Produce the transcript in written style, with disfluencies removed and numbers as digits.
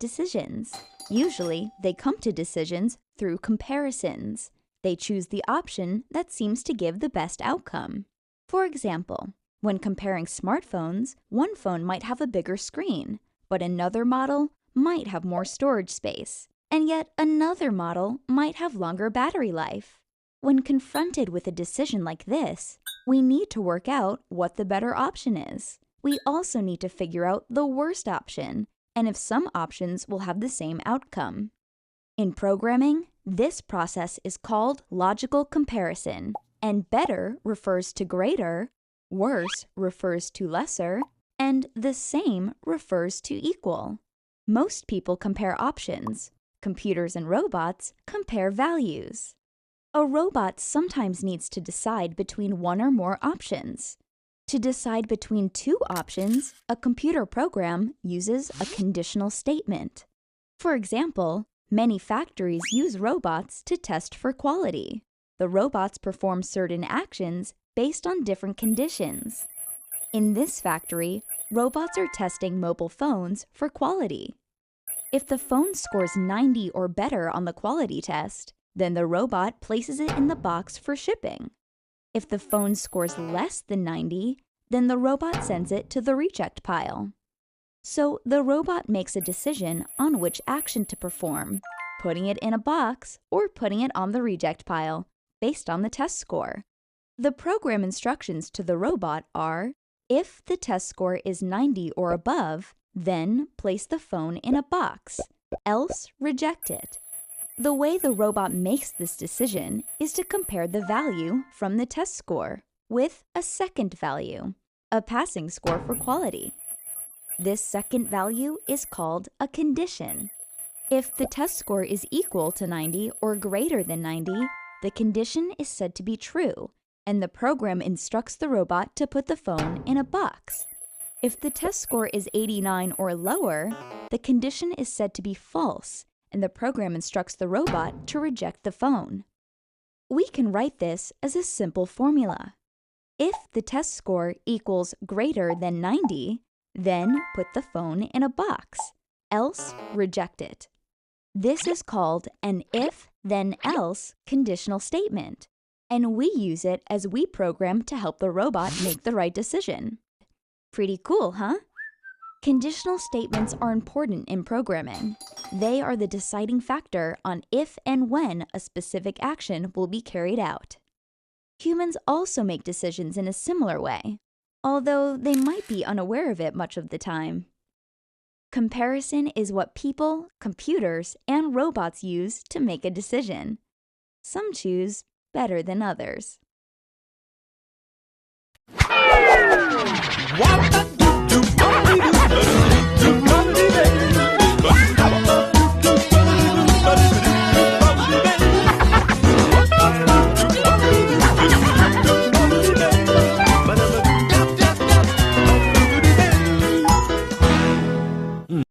decisions. Usually, they come to decisions through comparisons. They choose the option that seems to give the best outcome. For example, when comparing smartphones, one phone might have a bigger screen, but another model might have more storage space, and yet another model might have longer battery life. When confronted with a decision like this, we need to work out what the better option is. We also need to figure out the worst option, and if some options will have the same outcome. In programming, this process is called logical comparison, and better refers to greater, worse refers to lesser, and the same refers to equal. Most people compare options. Computers and robots compare values. A robot sometimes needs to decide between one or more options. To decide between two options, a computer program uses a conditional statement. For example, many factories use robots to test for quality. The robots perform certain actions based on different conditions. In this factory, robots are testing mobile phones for quality. If the phone scores 90 or better on the quality test, then the robot places it in the box for shipping. If the phone scores less than 90, then the robot sends it to the reject pile. So the robot makes a decision on which action to perform, putting it in a box or putting it on the reject pile, based on the test score. The program instructions to the robot are, if the test score is 90 or above, then place the phone in a box, else reject it. The way the robot makes this decision is to compare the value from the test score with a second value, a passing score for quality. This second value is called a condition. If the test score is equal to 90 or greater than 90, the condition is said to be true, and the program instructs the robot to put the phone in a box. If the test score is 89 or lower, the condition is said to be false, and the program instructs the robot to reject the phone. We can write this as a simple formula. If the test score equals greater than 90, then put the phone in a box, else reject it. This is called an if-then-else conditional statement, and we use it as we program to help the robot make the right decision. Pretty cool, huh? Conditional statements are important in programming. They are the deciding factor on if and when a specific action will be carried out. Humans also make decisions in a similar way, although they might be unaware of it much of the time. Comparison is what people, computers, and robots use to make a decision. Some choose better than others. What